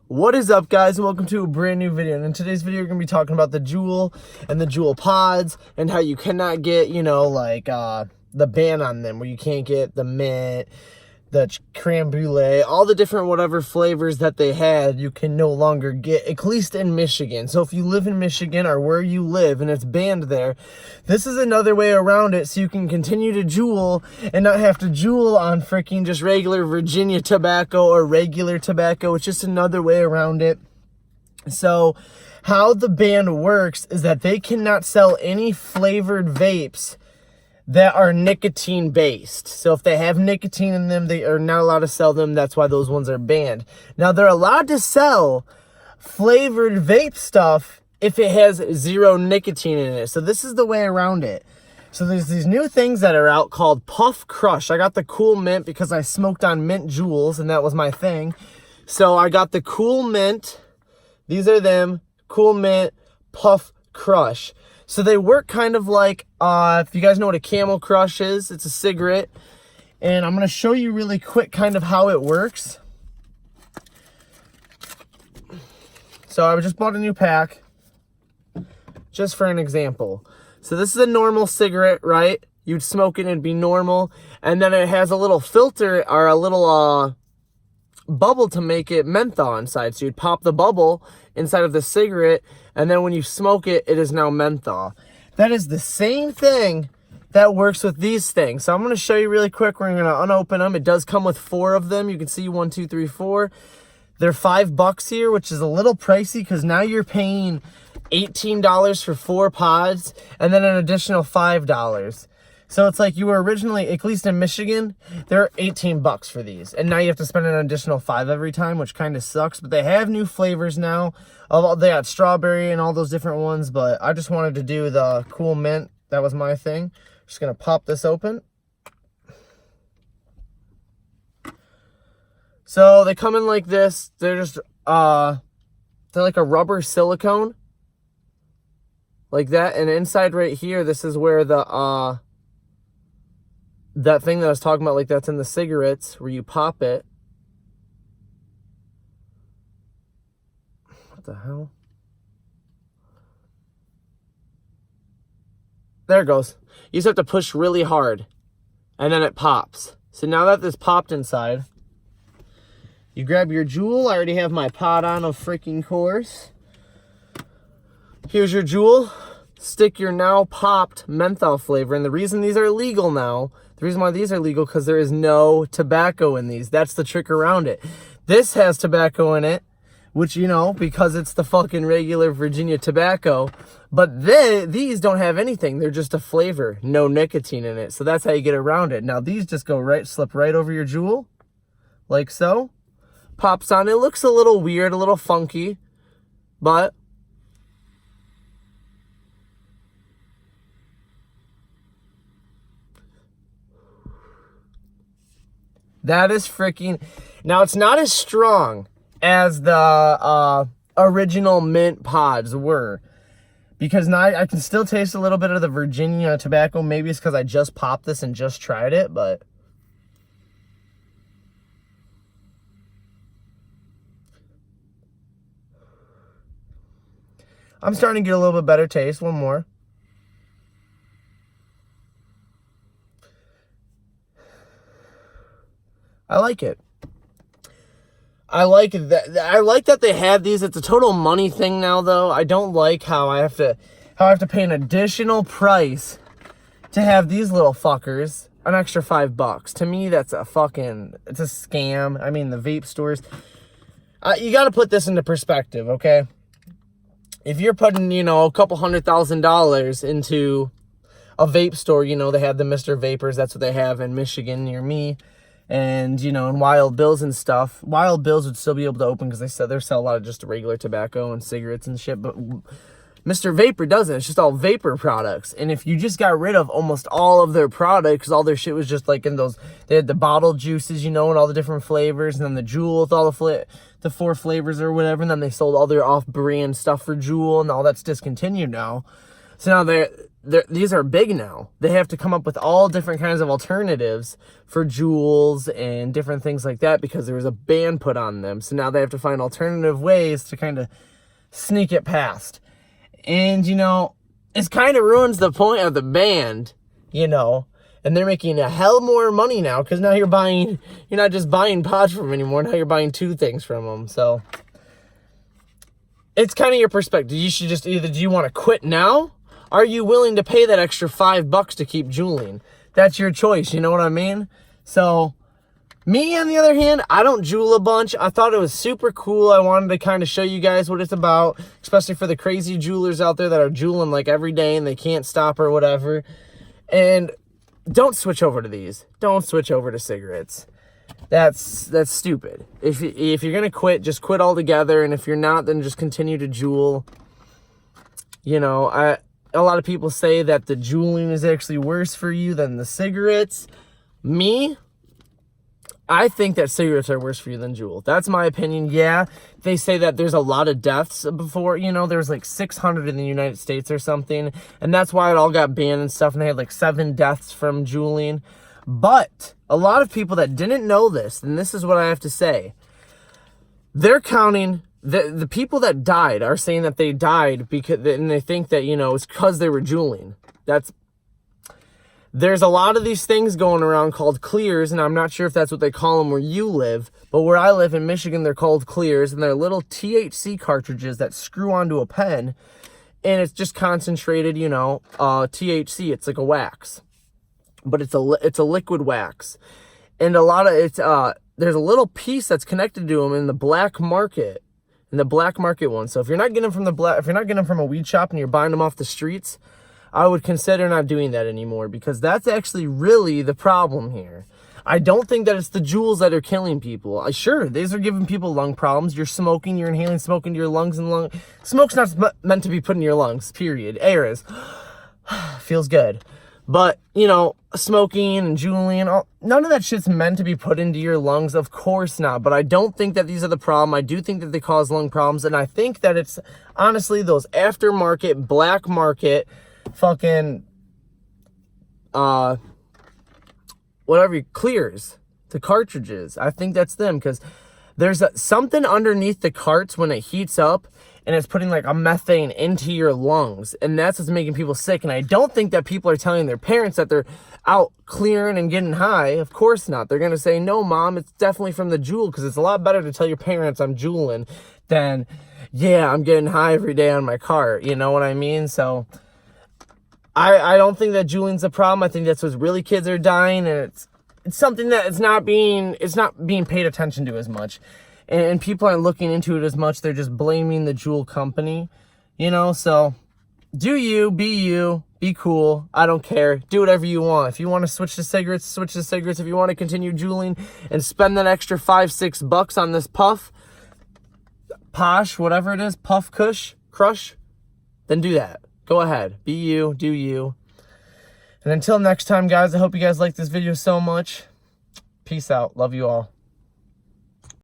What is up, guys, and welcome to a brand new video. And in today's video, we're going to be talking about the Juul and the Juul pods and how you cannot get, the ban on them, where you can't get the mint, the creme brulee, all the different whatever flavors that they had, you can no longer get, at least in Michigan. So if you live in Michigan or where you live and it's banned there, this is another way around it so you can continue to Juul and not have to Juul on freaking just regular Virginia tobacco or regular tobacco. It's just another way around it. So how the ban works is that they cannot sell any flavored vapes that are nicotine based. So if they have nicotine in them, they are not allowed to sell them. That's why those ones are banned. Now they're allowed to sell flavored vape stuff if it has zero nicotine in it. So this is the way around it. So there's these new things that are out called Puff Crush. I got the Cool Mint because I smoked on mint Juuls and that was my thing. So I got the Cool Mint. These are them. Cool Mint Puff Crush. So they work kind of like, if you guys know what a Camel Crush is, it's a cigarette. And I'm going to show you really quick kind of how it works. So I just bought a new pack, just for an example. So this is a normal cigarette, right? You'd smoke it and it'd be normal. And then it has a little filter or a little bubble to make it menthol inside. So you'd pop the bubble inside of the cigarette, and then when you smoke it, it is now menthol. That is the same thing that works with these things. So I'm going to show you really quick. We're going to unopen them. It does come with 4 of them. You can see 1, 2, 3, 4. They're $5 here, which is a little pricey because now you're paying $18 for 4 pods and then an additional $5. So it's like you were originally, at least in Michigan, they're $18 for these. And now you have to spend an additional $5 every time, which kind of sucks. But they have new flavors now. They got strawberry and all those different ones. But I just wanted to do the Cool Mint. That was my thing. Just going to pop this open. So they come in like this. They're just, they're like a rubber silicone. Like that. And inside right here, this is where the, that thing that I was talking about, like that's in the cigarettes, where you pop it. What the hell? There it goes. You just have to push really hard, and then it pops. So now that this popped inside, you grab your Juul. I already have my pod on, of freaking course. Here's your Juul. Stick your now popped menthol flavor. And the reason these are legal now, the reason why these are legal, because there is no tobacco in these. That's the trick around it. This has tobacco in it, which, because it's the fucking regular Virginia tobacco. But these don't have anything. They're just a flavor. No nicotine in it. So that's how you get around it. Now these just slip right over your Juul. Like so. Pops on. It looks a little weird, a little funky. But that is freaking... Now, it's not as strong as the original mint pods were. Because now I can still taste a little bit of the Virginia tobacco. Maybe it's because I just popped this and just tried it, but... I'm starting to get a little bit better taste. One more. I like it. I like that they have these. It's a total money thing now, though. I don't like how I have to pay an additional price to have these little fuckers, an extra $5. To me, that's it's a scam. I mean, the vape stores. You got to put this into perspective, okay? If you're putting, a couple $100,000 into a vape store, they have the Mr. Vapors. That's what they have in Michigan near me. And, in Wild Bill's and stuff. Wild Bill's would still be able to open because they sell a lot of just regular tobacco and cigarettes and shit. But Mr. Vapor doesn't. It's just all vapor products. And if you just got rid of almost all of their products, because all their shit was just like in those, they had the bottled juices, and all the different flavors. And then the Juul with all the 4 flavors or whatever. And then they sold all their off-brand stuff for Juul. And all that's discontinued now. So now these are big now. They have to come up with all different kinds of alternatives for Juuls and different things like that because there was a ban put on them. So now they have to find alternative ways to kind of sneak it past. And, you know, it kind of ruins the point of the ban, you know. And they're making a hell more money now because now you're not just buying pods from them anymore. Now you're buying 2 things from them. So it's kind of your perspective. You should just either, do you want to quit now? Are you willing to pay that extra $5 to keep juuling? That's your choice. You know what I mean? So me, on the other hand, I don't Juul a bunch. I thought it was super cool. I wanted to kind of show you guys what it's about, especially for the crazy Juulers out there that are Juuling like every day and they can't stop or whatever. And don't switch over to these. Don't switch over to cigarettes. That's stupid. If you're going to quit, just quit altogether. And if you're not, then just continue to Juul. You know, a lot of people say that the Juuling is actually worse for you than the cigarettes. Me, I think that cigarettes are worse for you than Juul. That's my opinion. Yeah, they say that there's a lot of deaths before, you know, there's like 600 in the United States or something. And that's why it all got banned and stuff. And they had like 7 deaths from Juuling. But a lot of people that didn't know this, and this is what I have to say, they're counting, the people that died are saying that they died because, and they think that, you know, it's because they were Juuling. There's a lot of these things going around called clears, and I'm not sure if that's what they call them where you live, but where I live in Michigan, they're called clears, and they're little THC cartridges that screw onto a pen, and it's just concentrated, you know, THC. It's like a wax, but it's a liquid wax, and a lot of it's there's a little piece that's connected to them in the black market, one. So if you're not getting them from a weed shop and you're buying them off the streets, I would consider not doing that anymore because that's actually really the problem here. I don't think that it's the Juuls that are killing people. Sure, these are giving people lung problems. You're smoking, you're inhaling smoke into your lungs, and smoke's not meant to be put in your lungs, period. Air is. Feels good. But, you know, smoking and Juuling, none of that shit's meant to be put into your lungs. Of course not. But I don't think that these are the problem. I do think that they cause lung problems. And I think that it's, honestly, those aftermarket, black market, fucking whatever clears, the cartridges. I think that's them because there's something underneath the carts when it heats up and it's putting like a methane into your lungs, and that's what's making people sick. And I don't think that people are telling their parents that they're out clearing and getting high. Of course not. They're gonna say, no mom, it's definitely from the Juul, because it's a lot better to tell your parents I'm Juuling than, yeah, I'm getting high every day on my cart. You know what I mean? So I don't think that Juuling's a problem. I think that's what really kids are dying, and it's something that it's not being paid attention to as much, and people aren't looking into it as much. They're just blaming the Juul company, you know. So do you, be cool. I don't care. Do whatever you want. If you want to switch to cigarettes, switch to cigarettes. If you want to continue Juuling and spend that extra $5-6 on this Posh, whatever it is, Puff Crush, then do that. Go ahead. Be you. Do you. And until next time, guys, I hope you guys like this video so much. Peace out. Love you all.